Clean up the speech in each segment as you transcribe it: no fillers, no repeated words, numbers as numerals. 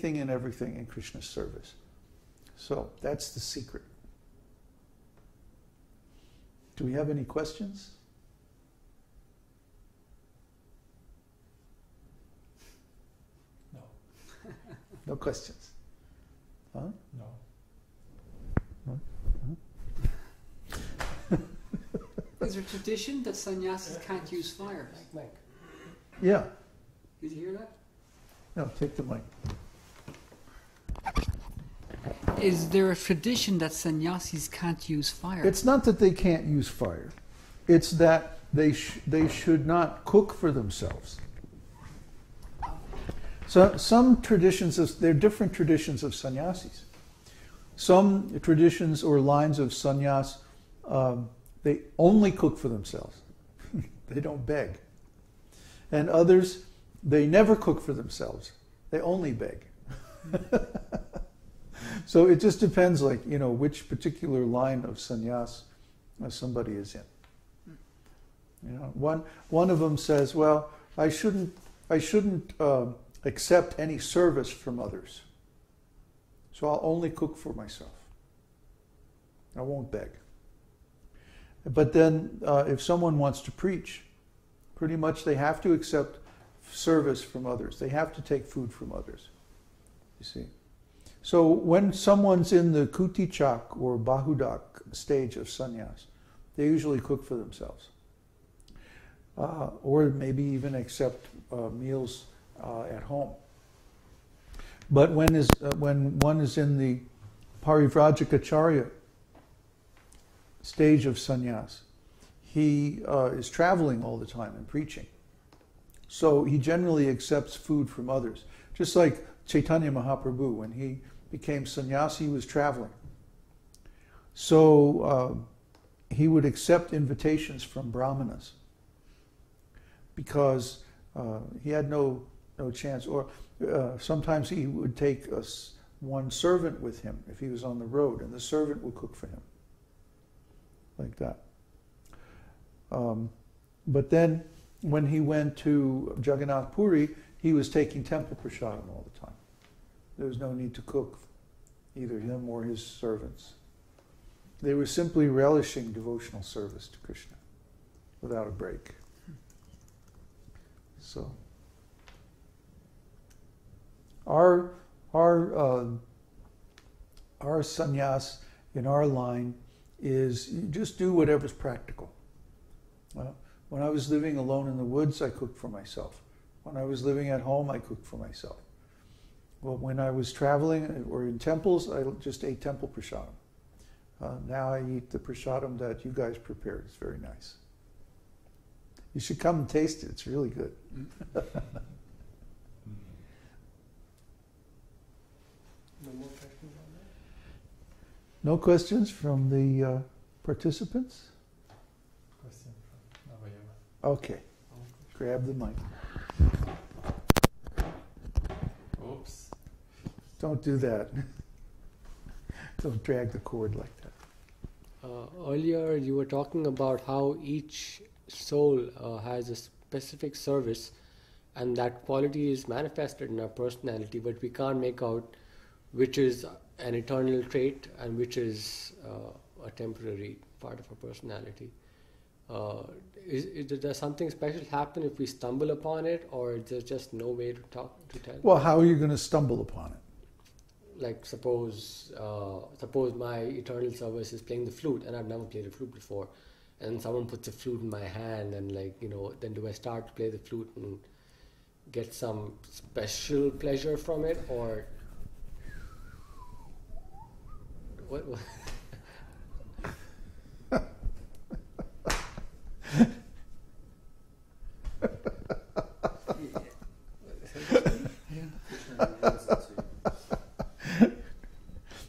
anything and everything in Krishna's service. So that's the secret. Do we have any questions? No. No questions? Huh? No. Is there a tradition that sannyasis can't use fire? Mike. Yeah. Did you hear that? No, take the mic. Is there a tradition that sannyasis can't use fire? It's not that they can't use fire. It's that they should not cook for themselves. So some traditions, there are different traditions of sannyasis. Some traditions or lines of sannyas, they only cook for themselves. They don't beg. And others, they never cook for themselves. They only beg. So it just depends, like, which particular line of sannyas somebody is in. One of them says, well, I shouldn't accept any service from others. So I'll only cook for myself. I won't beg. But then if someone wants to preach, pretty much they have to accept service from others. They have to take food from others. You see. So when someone's in the Kutichak or Bahudak stage of sannyas, they usually cook for themselves. Or maybe even accept meals at home. But when one is in the Parivrajaka stage of sannyas, he is traveling all the time and preaching. So he generally accepts food from others. Just like Chaitanya Mahaprabhu, when he became sannyasi, he was traveling. So he would accept invitations from brahmanas because he had no chance. Or sometimes he would take one servant with him if he was on the road, and the servant would cook for him. Like that. But then when he went to Jagannath Puri, he was taking temple prasadam all the time. There was no need to cook, either him or his servants. They were simply relishing devotional service to Krishna without a break. So our sannyas in our line is you just do whatever's practical. When I was living alone in the woods, I cooked for myself. When I was living at home, I cooked for myself. Well, when I was traveling or in temples, I just ate temple prasadam. Now I eat the prasadam that you guys prepared. It's very nice. You should come and taste it. It's really good. No more questions on that? No questions from the participants? Question from Navayama. Okay. Grab the mic. Oops. Don't do that. Don't drag the cord like that. Earlier you were talking about how each soul has a specific service and that quality is manifested in our personality, but we can't make out which is an eternal trait and which is a temporary part of our personality. Does something special happen if we stumble upon it, or is there just no way to tell? Well, how are you going to stumble upon it? Like suppose my eternal service is playing the flute, and I've never played a flute before, and someone puts a flute in my hand, and then do I start to play the flute and get some special pleasure from it, or what?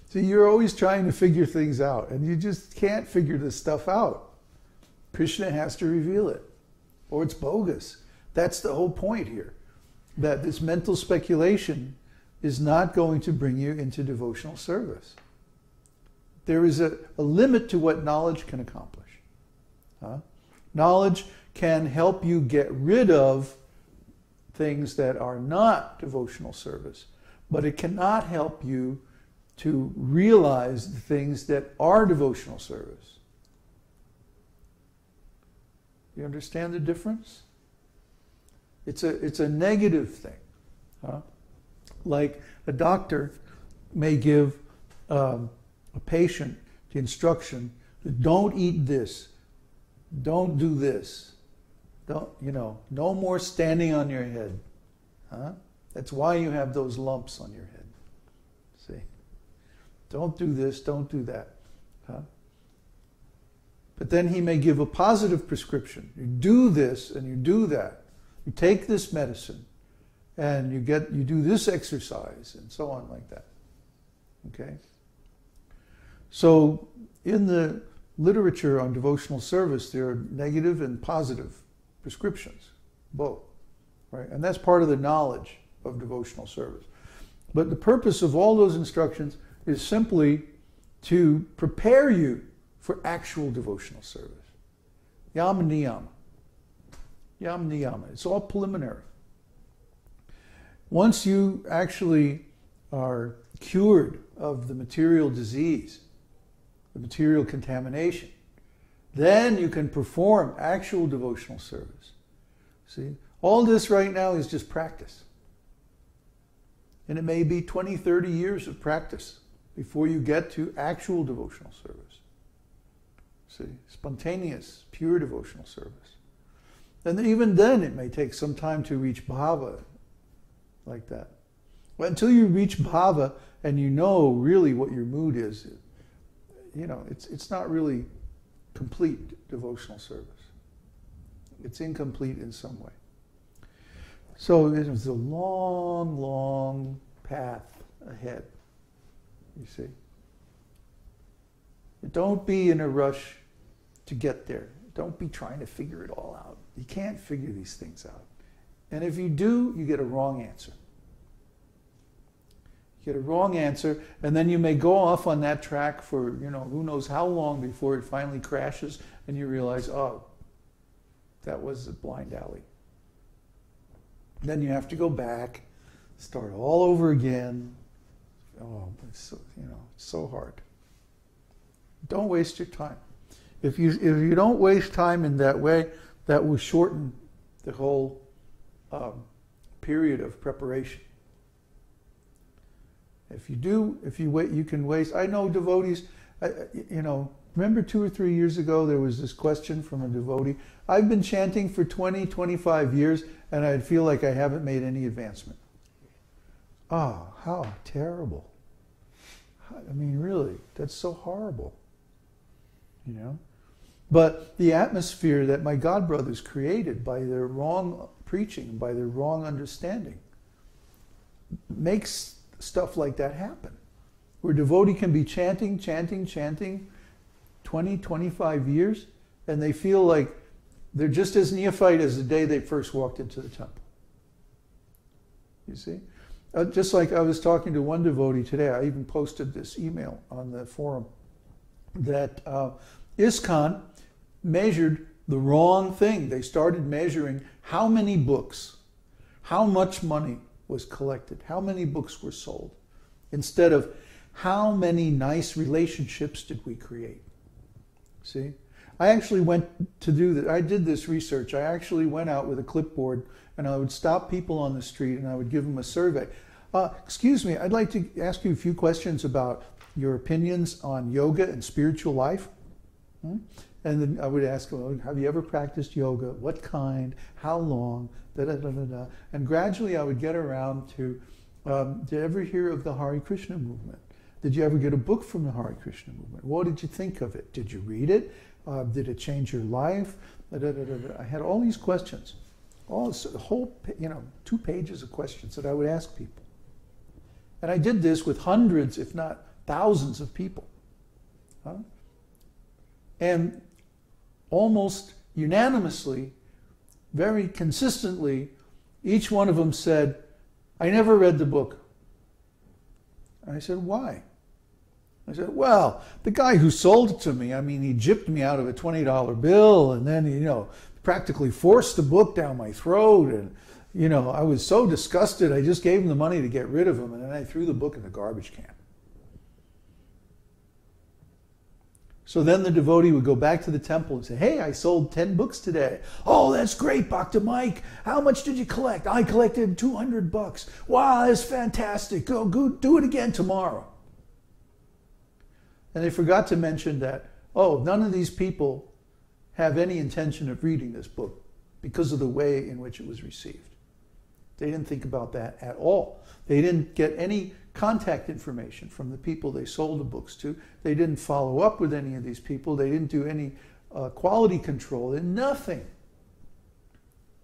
So you're always trying to figure things out, and you just can't figure this stuff out. Krishna has to reveal it, or it's bogus. That's the whole point here, that this mental speculation is not going to bring you into devotional service. There is a limit to what knowledge can accomplish. Knowledge can help you get rid of things that are not devotional service, but it cannot help you to realize the things that are devotional service. You understand the difference? It's a negative thing. Huh? Like a doctor may give a patient the instruction, don't eat this, don't do this, no more standing on your head. Huh? That's why you have those lumps on your head. See? Don't do this, don't do that. Huh? But then he may give a positive prescription. You do this and you do that. You take this medicine and you do this exercise and so on like that. Okay? So in the literature on devotional service, there are negative and positive prescriptions, both. Right? And that's part of the knowledge of devotional service. But the purpose of all those instructions is simply to prepare you for actual devotional service. Yama niyama. Yama niyama. It's all preliminary. Once you actually are cured of the material disease, the material contamination, then you can perform actual devotional service. See? All this right now is just practice. And it may be 20, 30 years of practice before you get to actual devotional service. See, spontaneous, pure devotional service. And even then it may take some time to reach bhava like that. But until you reach bhava and you know really what your mood is, it's not really complete devotional service. It's incomplete in some way. So it's a long, long path ahead, you see. Don't be in a rush to get there. Don't be trying to figure it all out. You can't figure these things out. And if you do, you get a wrong answer. You get a wrong answer, and then you may go off on that track for, who knows how long before it finally crashes and you realize, oh, that was a blind alley. Then you have to go back, start all over again. Oh, it's so hard. Don't waste your time. If you don't waste time in that way, that will shorten the whole period of preparation. If you wait, you can waste. I know devotees. Remember 2 or 3 years ago there was this question from a devotee. I've been chanting for 20, 25 years, and I feel like I haven't made any advancement. Ah, how terrible. I mean, really, that's so horrible. But the atmosphere that my godbrothers created by their wrong preaching, by their wrong understanding, makes stuff like that happen. Where a devotee can be chanting 20, 25 years, and they feel like they're just as neophyte as the day they first walked into the temple. You see? Just like I was talking to one devotee today, I even posted this email on the forum, that ISKCON measured the wrong thing. They started measuring how many books, how much money was collected, how many books were sold, instead of how many nice relationships did we create. See? I actually went to do that. I did this research. I actually went out with a clipboard and I would stop people on the street and I would give them a survey. Excuse me, I'd like to ask you a few questions about your opinions on yoga and spiritual life. And then I would ask them, have you ever practiced yoga? What kind? How long? And gradually I would get around to, did you ever hear of the Hare Krishna movement? Did you ever get a book from the Hare Krishna movement? What did you think of it? Did you read it? Did it change your life? I had all these questions, a whole, 2 pages of questions that I would ask people. And I did this with hundreds, if not thousands of people. And almost unanimously, very consistently, each one of them said, I never read the book. And I said, why? I said, well, the guy who sold it to me, he gypped me out of a $20 bill and then, practically forced the book down my throat. I was so disgusted, I just gave him the money to get rid of him, and then I threw the book in the garbage can. So then the devotee would go back to the temple and say, hey, I sold 10 books today. Oh, that's great, Bhakta Mike. How much did you collect? I collected $200. Wow, that's fantastic. Go do it again tomorrow. And they forgot to mention that, none of these people have any intention of reading this book because of the way in which it was received. They didn't think about that at all. They didn't get any contact information from the people they sold the books to. They didn't follow up with any of these people. They didn't do any quality control, and nothing.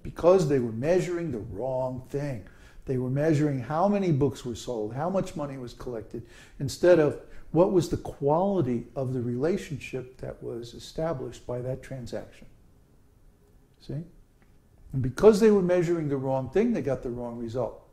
Because they were measuring the wrong thing. They were measuring how many books were sold, how much money was collected, instead of what was the quality of the relationship that was established by that transaction. See? And because they were measuring the wrong thing, they got the wrong result.